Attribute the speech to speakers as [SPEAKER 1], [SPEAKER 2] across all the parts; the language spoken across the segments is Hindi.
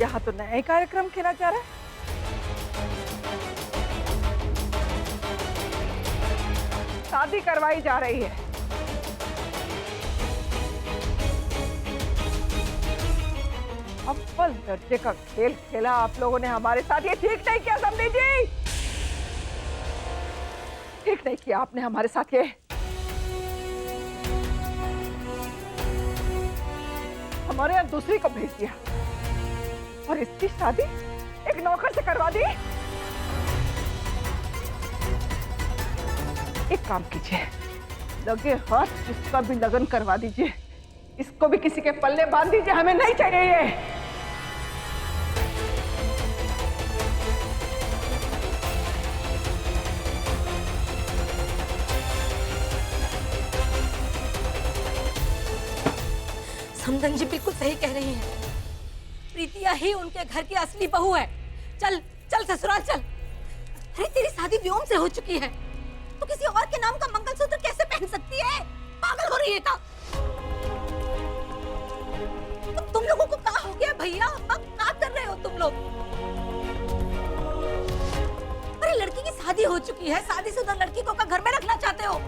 [SPEAKER 1] यहाँ तो नया ही कार्यक्रम खेला जा रहा है। शादी करवाई जा रही है। अव्वल दर्जे का खेल खेला आप लोगों ने हमारे साथ। ये ठीक नहीं किया समधी जी, ठीक नहीं किया आपने हमारे साथ। ये हमारे यहाँ दूसरी को भेज दिया और इसकी शादी एक नौकर से करवा दी। एक काम कीजिए, लगे हाथ इसका भी लगन करवा दीजिए, इसको भी किसी के पल्ले बांध दीजिए। हमें नहीं चाहिए ये।
[SPEAKER 2] समधन जी बिल्कुल सही कह रही हैं। प्रीतिया ही उनके घर की असली बहू है। चल चल ससुराल चल। अरे तेरी शादी व्योम से हो चुकी है, तो किसी और के नाम का मंगलसूत्र कैसे पहन सकती है? पागल हो रही है क्या? तो तुम लोगों को क्या हो गया भैया? अब क्या कर रहे हो तुम लोग? अरे लड़की की शादी हो चुकी है, शादीशुदा लड़की को घर में रखना चाहते हो?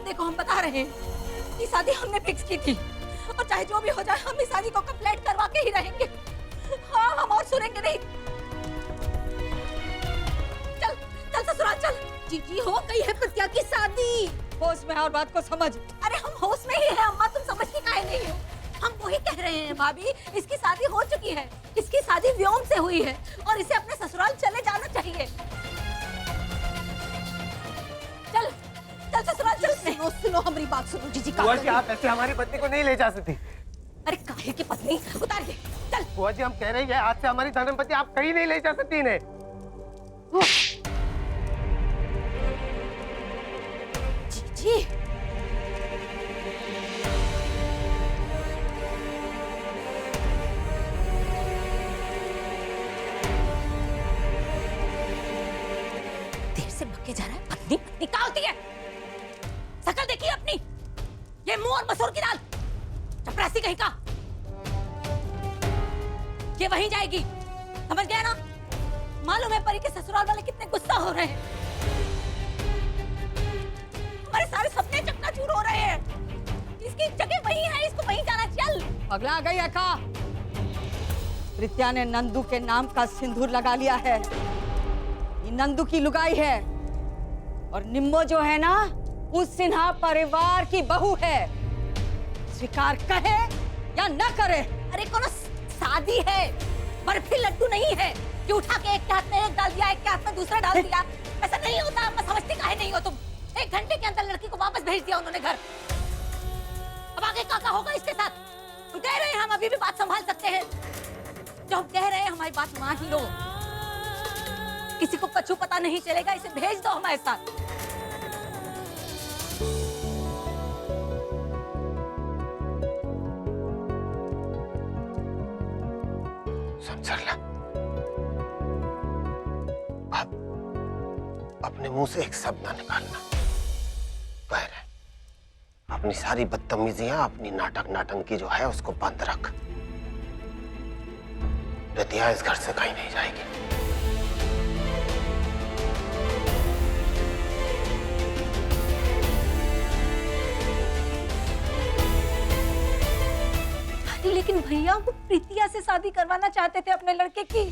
[SPEAKER 2] देखो हम बता रहे हैं, ये शादी हमने फिक्स की थी और चाहे जो भी हो जाए हम इस शादी को कंप्लीट करवा के ही रहेंगे। हाँ, हम और सुनेंगे नहीं। चल चल ससुराल चल। जी हो गई है प्रीतिया की शादी। होश में और बात को समझ। अरे हम होश में ही हैं अम्मा, तुम समझती काहे नहीं हो? हम वही कह रहे हैं भाभी, इसकी शादी हो चुकी है, इसकी शादी व्योम से हुई है और इसे अपने ससुराल चले जाना चाहिए। चल चल ससुराल चल। सुनो सुनो हमारी बात सुनो जीजी का।
[SPEAKER 3] बुआ जी आप ऐसे हमारी पत्नी को नहीं ले जा सकती।
[SPEAKER 2] अरे काहे की पत्नी? उतार दे चल।
[SPEAKER 3] बुआ जी हम कह रहे हैं आज से हमारी धर्मपत्नी आप कहीं नहीं ले जा सकती इन्हें।
[SPEAKER 2] जी देर से बक्के जा रहा है। पत्नी पत्नी क्या होती है? शकल देखिए अपनी, ये मुंह और मसूर की दाल। चपरासी कहीं का, ये वहीं जाएगी, समझ गया ना? मालूम है परी के ससुराल वाले कितने गुस्सा हो रहे हैं। हमारे सारे सपने चकनाचूर हो रहे हैं। इसकी जगह वहीं है, इसको वहीं जाना। चल।
[SPEAKER 4] पगला गई है का? प्रीतिया ने नंदू के नाम का सिंदूर लगा लिया है। ये नंदू की लुगाई है और निम्मो जो है ना, उस सिन्हा परिवार की बहू है। स्वीकार करे या न करे।
[SPEAKER 2] अरे कोनो शादी है, बर्फी लड्डू नहीं है कि उठा के एक के हाथ में एक डाल दिया, एक के हाथ में दूसरा डाल दिया। ऐसा नहीं होता। मैं समझती काहे नहीं हो तुम? 1 घंटे के अंदर लड़की को वापस भेज दिया उन्होंने घर। अब आगे क्या होगा इसके साथ? हम कह रहे हैं हम अभी भी बात संभाल सकते हैं। जो हम कह रहे हैं हमारी बात मान लो। किसी को कछु पता नहीं चलेगा, इसे भेज दो हमारे साथ।
[SPEAKER 3] सरला अब अपने मुंह से एक शब्द ना निकालना। कह रहे अपनी सारी बदतमीजियां, अपनी नाटक नाटंकी जो है उसको बंद रख। प्रीतिया इस घर से कहीं नहीं जाएगी।
[SPEAKER 2] लेकिन भैया वो प्रीतिया से शादी करवाना चाहते थे अपने लड़के की।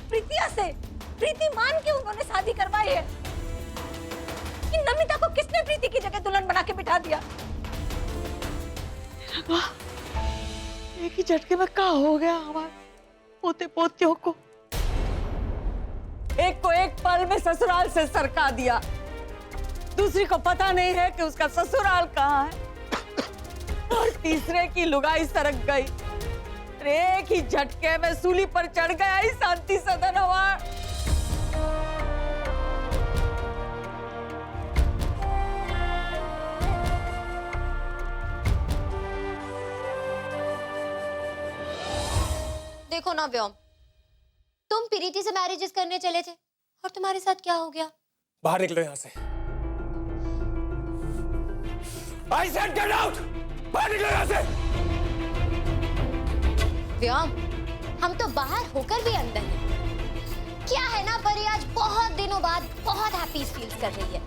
[SPEAKER 2] प्रीतिया से प्रीति मान के उन्होंने शादी करवाई है। कि नमिता को किसने प्रीति की जगह दुल्हन बना के बिठा दिया?
[SPEAKER 4] एक ही झटके में क्या हो गया हमारे पोते पोतियों को? एक को एक पल में ससुराल से सरका दिया, दूसरी को पता नहीं है कि उसका ससुराल कहाँ है, और तीसरे की लुगाई सरक गई। एक ही झटके में सूली पर चढ़ गया ही शांति सदन हवा।
[SPEAKER 5] देखो ना व्योम, तुम प्रीति से मैरिजेस करने चले थे और तुम्हारे साथ क्या हो गया?
[SPEAKER 6] बाहर निकलो यहाँ से। I said get out! बाहर निकलो यहाँ से।
[SPEAKER 5] व्योम, हम तो बाहर होकर भी अंदर हैं। क्या है ना परी, आज बहुत दिनों बाद बहुत हैप्पी फील कर रही है।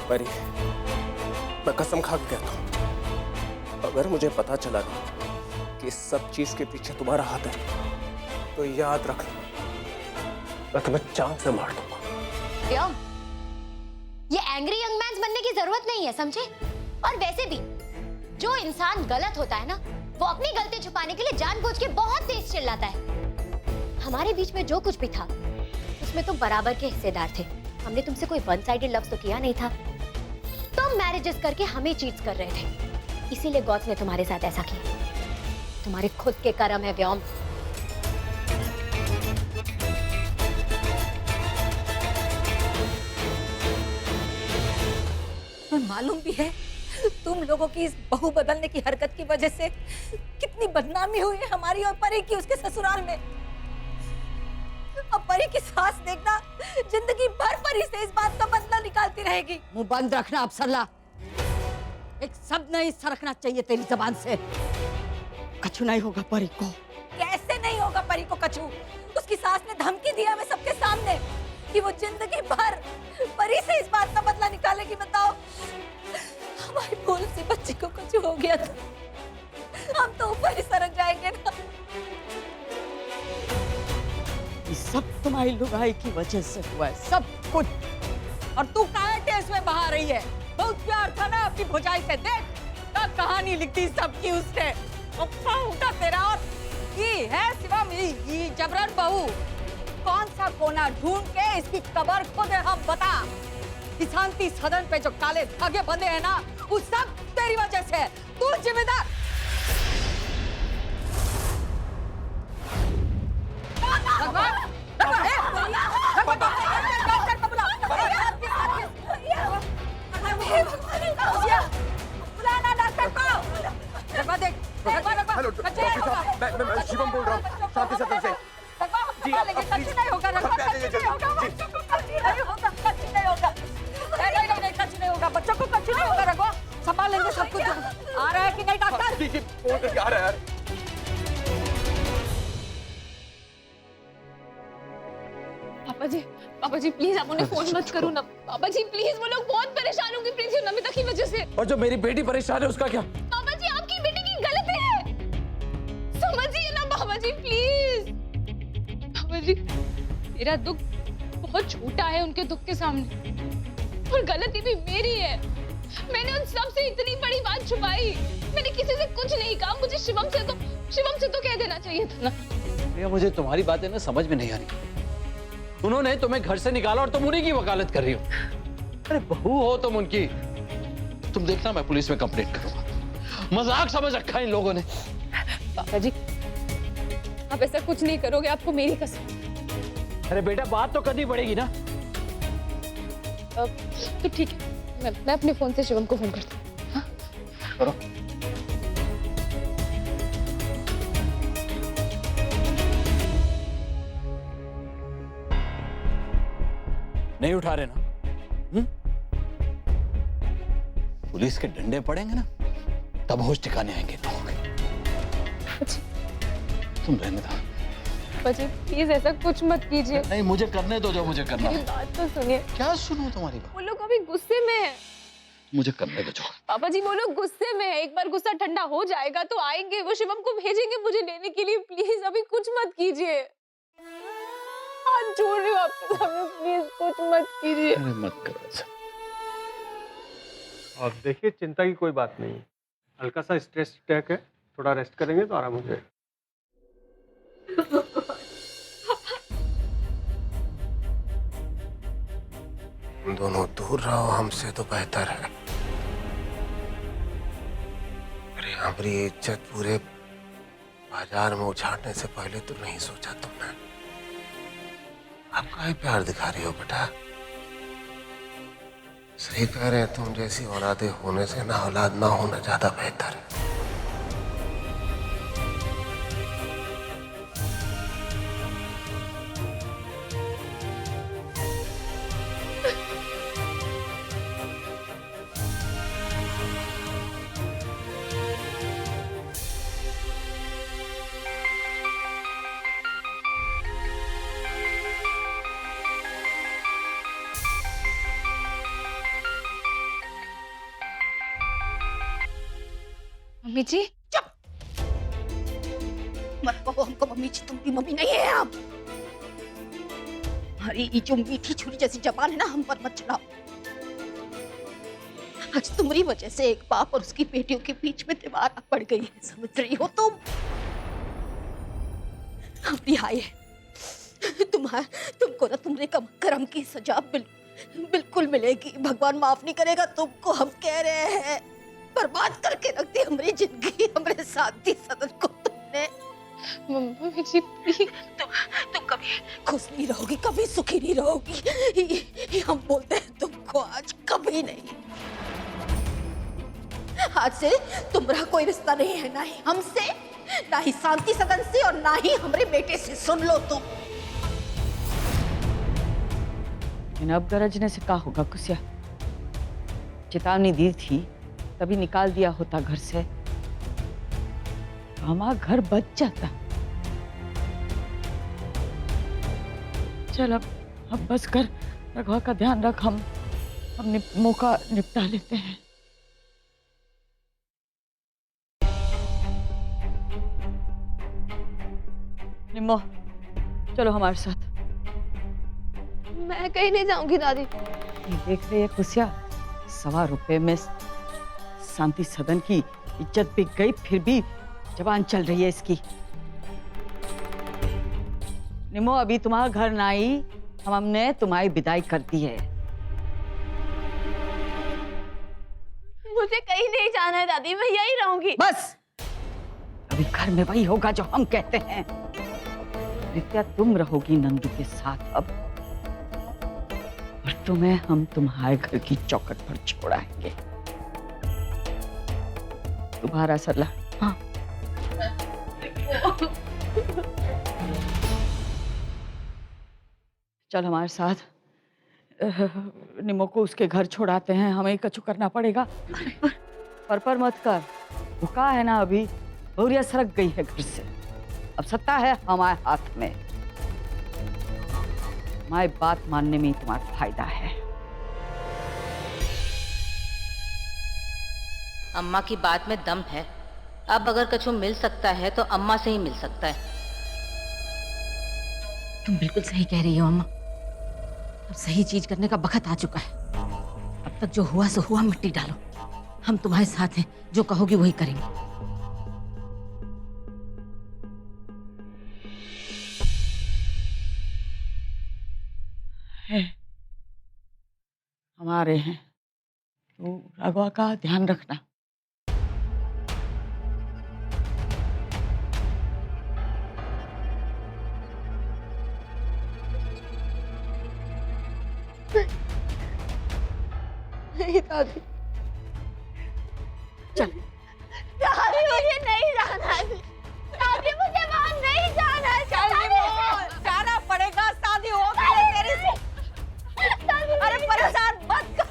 [SPEAKER 6] परी, मैं कसम खा के कहता हूँ, अगर मुझे पता चला ना कि इस सब चीज के पीछे तुम्हारा हाथ है, तो याद रखना, मैं तुम्हें चांद से मार दूंगा।
[SPEAKER 5] व्योम, ये एंग्री यंग मैन बनने की जरूरत नहीं है, समझे? और वैसे भी जो इंसान गलत होता है ना, वो अपनी गलती छुपाने के लिए जानबूझ के बहुत तेज चिल्लाता है। हमारे बीच में जो कुछ भी था उसमें तुम बराबर के हिस्सेदार थे। हमने तुमसे कोई वन साइडेड लव तो किया नहीं था। तुम मैरिजेस करके हमें चीट कर रहे थे, इसीलिए गॉड्स ने तुम्हारे साथ ऐसा किया। तुम्हारे खुद के कर्म है व्योम।
[SPEAKER 2] मालूम भी है तुम लोगों की इस बहू बदलने की हरकत की वजह से कितनी बदनामी हुई है हमारी और परी की उसके ससुराल में। अब परी की सास देखना जिंदगी भर परी से इस बात का बदला निकालती रहेगी।
[SPEAKER 4] मुंह बंद रखना अप्सरला, एक शब्द नहीं सरकना चाहिए तेरी जबान से। कछु नहीं होगा परी को।
[SPEAKER 2] कैसे नहीं होगा परी को कछु? उसकी सास ने धमकी दिया हमें सबके सामने कि वो जिंदगी भर परी से इस बात का बदला निकालेगी। बताओ, हमारी भूल से बच्चे को कुछ हो गया था, हम तो ऊपर ही सरक जाएंगे ना।
[SPEAKER 4] ये सब तुम्हारी लुगाई की वजह से हुआ है, सब कुछ। और तू काहे टेस में बहा रही है? बहुत प्यार था ना अपनी भौजाई से, देख क्या कहानी लिखती सबकी उसने। अपना उठा तेरा। और ये है शिवम, ये जबरन बहू। कौन सा कोना ढूंढ के इसकी कब्र खुद हम बता। शांति सदन पे जो काले धागे बंधे हैं ना, वो सब तेरी वजह से है। तू जिम्मेदार।
[SPEAKER 6] हेलो डॉक्टर साहब, मैं शिवम बोल रहा हूँ, शांति सदन से। जी,
[SPEAKER 4] नहीं होगा, बच्चों को कुछ नहीं होगा। रघु संभाल लेंगे सब कुछ। आ रहा है कि नहीं डॉक्टर?
[SPEAKER 6] जी फोन करके आ रहा है।
[SPEAKER 7] पापा जी प्लीज आप उन्हें फोन मत करो ना। पापा जी प्लीज, वो लोग बहुत परेशान होंगे प्लीज, नमिता की वजह से।
[SPEAKER 6] और जो मेरी बेटी परेशान है उसका क्या?
[SPEAKER 7] पापा जी आपकी बेटी की गलती है, समझिए ना पापा जी प्लीज। पापा जी मेरा दुख बहुत छोटा है उनके दुख के सामने, और गलती भी मेरी है। मैंने उन सब से इतनी बड़ी बात छुपाई। मैंने किसी से कुछ नहीं कहा। मुझे शिवम से तो कह देना चाहिए था ना।
[SPEAKER 8] भैया मुझे तुम्हारी बातें ना समझ में नहीं आ रही। उन्होंने तुम्हें घर से निकाला और तुम उन्हीं की वकालत कर रही हो। अरे बहू हो तुम उनकी। तुम देखना मैं पुलिस में कंप्लेंट करूंगा। मजाक समझ रखा है इन लोगों ने।
[SPEAKER 7] पापा जी आप ऐसा कुछ नहीं करोगे, आपको मेरी कसम।
[SPEAKER 8] अरे बेटा बात तो करनी पड़ेगी ना।
[SPEAKER 7] तो ठीक है, मैं अपने फोन से शिवम को फोन करती हूँ। हाँ?
[SPEAKER 8] करो। नहीं उठा रहे ना? पुलिस के डंडे पड़ेंगे ना, तब होश ठिकाने आएंगे लोगों के। तुम रहने दो।
[SPEAKER 7] बच्चे प्लीज ऐसा कुछ मत कीजिए।
[SPEAKER 8] नहीं मुझे करने दो जो मुझे करना
[SPEAKER 7] मेरी
[SPEAKER 8] है।
[SPEAKER 7] बात तो सुनिए।
[SPEAKER 8] क्या सुनूं तुम्हारी बात?
[SPEAKER 7] वो लोग अभी गुस्से में है।
[SPEAKER 8] मुझे करने दो जो।
[SPEAKER 7] पापा जी वो लोग गुस्से में है, एक बार गुस्सा ठंडा हो जाएगा तो आएंगे, वो शिवम को भेजेंगे मुझे लेने के लिए। प्लीज अभी कुछ मत कीजिए, हाथ जोड़ रही हूँ आपके सामने, प्लीज कुछ मत कीजिए।
[SPEAKER 8] अरे मत करो ऐसा।
[SPEAKER 9] और देखिए चिंता की कोई बात नहीं है, हल्का सा स्ट्रेस अटैक है, थोड़ा रेस्ट करेंगे तो आराम हो जाएगा।
[SPEAKER 3] तुम दोनों दूर रहो हमसे तो बेहतर है। अरे हमारी इज्जत पूरे बाजार में उछाड़ने से पहले तो नहीं सोचा तुमने। अब काहे प्यार दिखा रही हो बेटा? सही कह रहे हैं, तुम जैसी औलादे होने से ना औलाद ना होना ज्यादा बेहतर है।
[SPEAKER 7] मम्मी जी
[SPEAKER 2] मत कहो हमको मम्मी जी, तुम भी मम्मी नहीं है आप। हमारी ये जो मीठी छुरी जैसी जबान है ना, हम पर मत चलाओ। आज तुम्हारी वजह से एक बाप और उसकी बेटियों के बीच में दीवार पड़ गई है, समझ रही हो तुम? अब रिहाई है तुमको ना तुम्हारे कर्म की सजा बिल्कुल मिलेगी। भगवान माफ नहीं करेगा तुमको, हम कह रहे हैं। बर्बाद करके रख दी हमारी जिंदगी, हमारे शांति सदन को तुमने।
[SPEAKER 7] Mummy ji please.
[SPEAKER 2] तुम कभी खुश नहीं रहोगी, कभी सुखी नहीं रहोगी। ये हम बोलते हैं तुमको, आज कभी नहीं। आज से तुम्हारा कोई रिश्ता नहीं है, ना ही हमसे, ना ही शांति सदन से, और ना ही हमारे बेटे से। सुन लो तुम।
[SPEAKER 4] अब गरजने से क्या होगा कुसिया? चेतावनी दी थी तभी निकाल दिया होता घर से, हमारा घर बच जाता। चल अब बस कर, रघुआ का ध्यान रख। हम मौका निपटा लेते हैं। निम्मो चलो हमारे साथ।
[SPEAKER 7] मैं कहीं नहीं जाऊंगी दादी।
[SPEAKER 4] ये देख रही है खुशिया, 1.25 रुपए में शांति सदन की इज्जत बिक गई, फिर भी जबान चल रही है इसकी। निमो अभी तुम्हारा घर ना आई, हमने तुम्हारी विदाई कर दी है।
[SPEAKER 7] मुझे कहीं नहीं जाना है दादी, मैं यहीं रहूंगी।
[SPEAKER 4] बस अभी घर में वही होगा जो हम कहते हैं। नित्या तुम रहोगी नंदू के साथ अब, और तुम्हें हम तुम्हारे घर की चौखट पर छोड़ाएंगे। तुम्हारा सलाह। हाँ चल हमारे साथ, निमो को उसके घर छोड़ाते हैं। हमें कछु करना पड़ेगा। पर मत कर, भूखा है ना अभी, बहुरिया सरक गई है घर से। अब सत्ता है हमारे हाथ में। हमारी बात मानने में ही तुम्हारा फायदा है।
[SPEAKER 10] अम्मा की बात में दम है। अब अगर कछु मिल सकता है तो अम्मा से ही मिल सकता है।
[SPEAKER 2] तुम बिल्कुल सही कह रही हो अम्मा। अब सही चीज करने का वक्त आ चुका है। अब तक जो हुआ सो हुआ, मिट्टी डालो। हम तुम्हारे साथ हैं, जो कहोगी वही करेंगे।
[SPEAKER 4] हमारे हैं, तो रघुआ का ध्यान रखना।
[SPEAKER 7] नहीं दादी,
[SPEAKER 4] चल
[SPEAKER 7] दादी मुझे नहीं जाना है। दादी मुझे वहां नहीं जाना है।
[SPEAKER 4] जाना पड़ेगा, शादी हो गई तेरी से। अरे परेशान मत कर।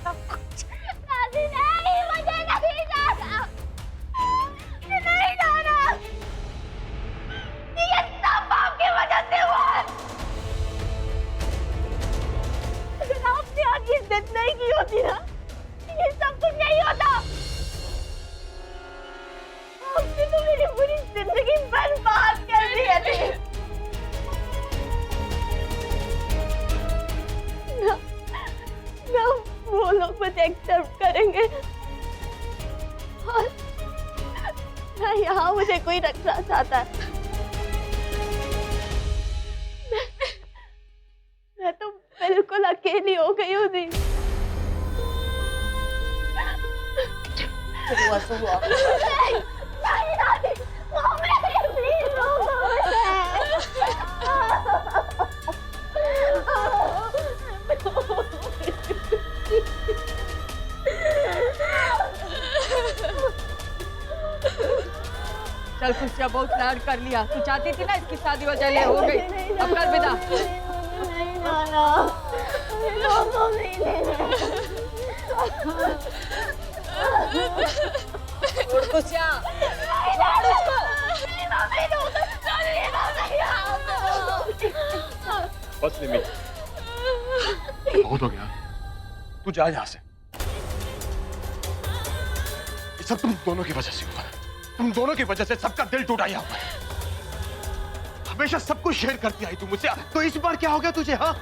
[SPEAKER 7] दादी नहीं, मुझे नहीं जाना, नहीं जाना। ये सब आपकी वजह से हुआ है। अगर आपने आज ये जिद नहीं की होती ना, ये सब कुछ नहीं होता। आपने तो मेरी पूरी जिंदगी बर्बाद कर दी है। ना वो लोग मुझे एक्सेप्ट करेंगे, और ना यहाँ मुझे कोई रखना चाहता है। मैं तो बिल्कुल अकेली हो गई हूँ दी।
[SPEAKER 2] हुआ
[SPEAKER 7] नहीं दादी, प्लीज
[SPEAKER 4] चल खुशिया, बहुत लाड कर लिया। तू चाहती थी ना इसकी शादी हो जाए, हो गई। अब कर विदा।
[SPEAKER 7] नहीं जाना,
[SPEAKER 4] छोड़ खुशिया, छोड़ उसको।
[SPEAKER 11] बस निमी, बहुत हो गया। तू जा यहाँ से। ये सब तुम दोनों की वजह से हुआ। तुम दोनों की वजह से सबका दिल टूटा यहाँ पर। हमेशा सब कुछ शेयर करती आई तू मुझसे, तो इस बार क्या हो गया तुझे? हाँ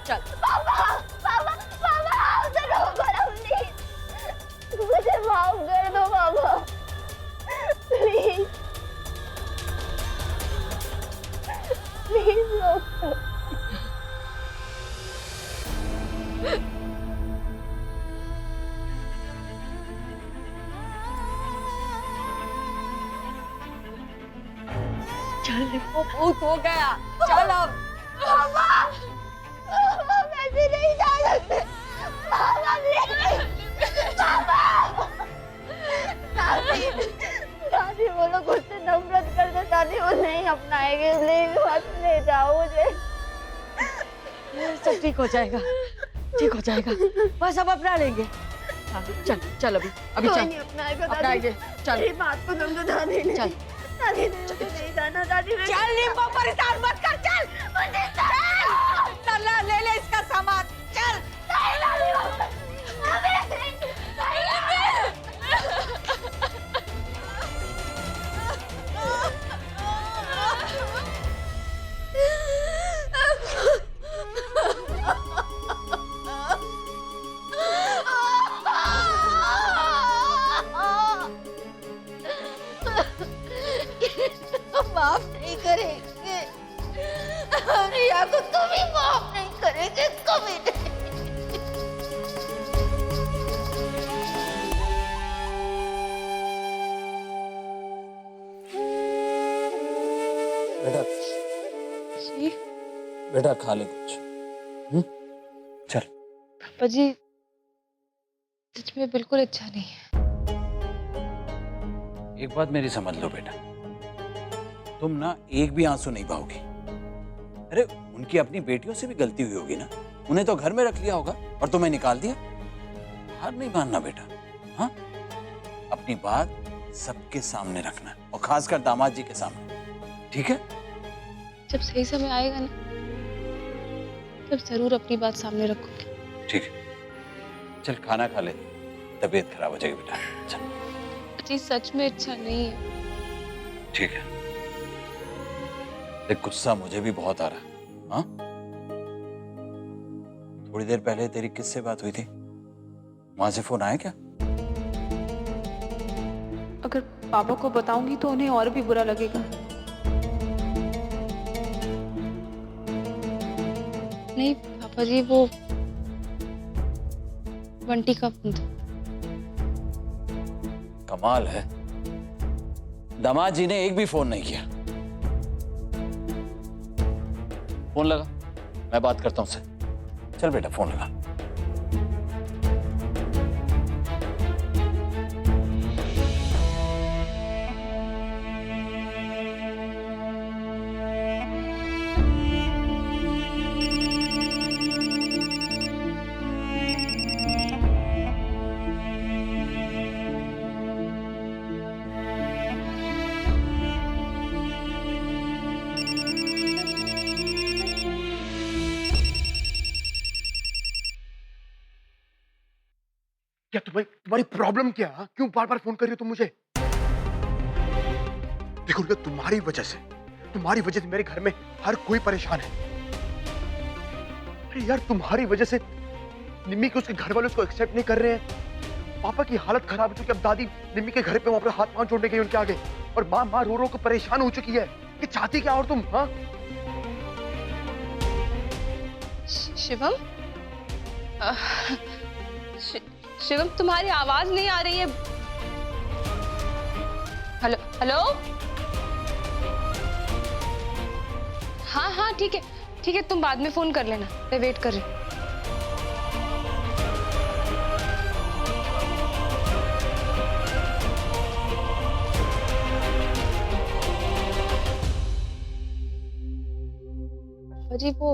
[SPEAKER 4] चल
[SPEAKER 5] पापा पापा पापा उसे रोको ना प्लीज, मुझे माफ कर दो पापा प्लीज प्लीज रोको।
[SPEAKER 4] चल वो बहुत हो गया, चल अब।
[SPEAKER 5] पापा पापा वैसे नहीं जा सकते पापा प्लीज पापा। दादी दादी वो लोग उससे नफरत करते, दादी वो नहीं अपनाएंगे, प्लीज मत ले जाओ मुझे।
[SPEAKER 4] सब ठीक हो जाएगा, ठीक हो जाएगा, बस अब अपना लेंगे। हाँ, चल चल अभी अभी चल,
[SPEAKER 5] नहीं अपनाएगा
[SPEAKER 4] अपनाएंगे, चल
[SPEAKER 5] मेरी बात को समझो दादी ने,
[SPEAKER 4] चल
[SPEAKER 5] दादी ने मुझे नहीं जाना, दादी ने
[SPEAKER 4] चल निम्बो परेशान मत कर, चल
[SPEAKER 5] मुझे
[SPEAKER 4] चल ले ले इसका सामान, चल।
[SPEAKER 5] माफ नहीं करेंगे रिया को, कभी माफ नहीं करेंगे, कभी नहीं।
[SPEAKER 6] बेटा
[SPEAKER 7] जी
[SPEAKER 6] बेटा खा ले कुछ। चल।
[SPEAKER 7] पापा जी सच में बिल्कुल अच्छा नहीं है।
[SPEAKER 8] एक बात मेरी समझ लो बेटा, तुम ना एक भी आंसू नहीं बहाओगी। अरे उनकी अपनी बेटियों से भी गलती हुई होगी ना, उन्हें तो घर में रख लिया होगा और तुम्हें निकाल दिया। हार नहीं मानना बेटा, हाँ? अपनी बात सबके सामने रखना और खासकर दामाद जी के सामने, ठीक है?
[SPEAKER 7] जब सही समय आएगा ना, तब जरूर अपनी बात सामने रखूंगी।
[SPEAKER 8] ठीक है, चल खाना खा ले, तबीयत खराब हो जाएगी बेटा। चल।
[SPEAKER 7] जी सच में अच्छा नहीं है।
[SPEAKER 8] ठीक है, देख गुस्सा मुझे भी बहुत आ रहा है, हाँ? थोड़ी देर पहले तेरी किससे बात हुई थी? वहां से फोन आया क्या?
[SPEAKER 7] अगर पापा को बताऊंगी तो उन्हें और भी बुरा लगेगा। नहीं पापा जी, वो बंटी का फोन था।
[SPEAKER 8] कमाल है, दामाद जी ने एक भी फोन नहीं किया। फोन लगा, मैं बात करता हूं उससे। चल बेटा फोन लगा।
[SPEAKER 11] क्या तुम्हारी प्रॉब्लम क्या? क्यों बार बार फोन कर रही हो तुम मुझे? देखो रिया, तुम्हारी वजह से मेरे घर में हर कोई परेशान है। अरे यार, तुम्हारी वजह से निम्मी के उसके घर वाले उसको एक्सेप्ट नहीं कर रहे हैं। पापा की हालत खराब हो चुकी है। अब दादी निम्मी के घर पे वहां पर हाथ पांव जोड़ने गई उनके आगे, और माँ रो रो को परेशान हो चुकी है कि चाहती क्या और तुम? हाँ
[SPEAKER 7] शिवम, शिवम तुम्हारी आवाज नहीं आ रही है। हेलो हेलो, हाँ हाँ ठीक है, तुम बाद में फोन कर लेना, मैं वेट कर रही हूँ। जी वो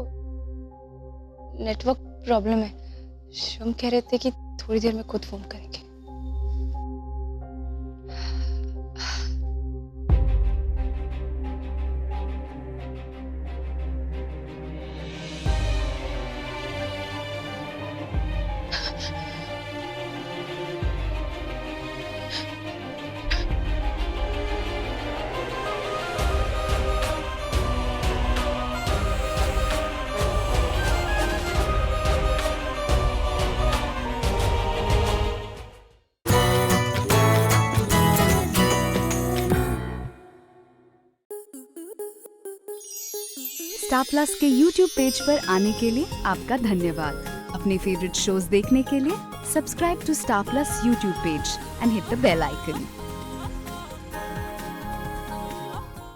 [SPEAKER 7] नेटवर्क प्रॉब्लम है, शिवम कह रहे थे कि थोड़ी देर में खुद फोन करेंगे।
[SPEAKER 12] स्टार प्लस के यूट्यूब पेज पर आने के लिए आपका धन्यवाद। अपने फेवरेट शोज देखने के लिए subscribe to Star Plus YouTube page and hit the bell icon.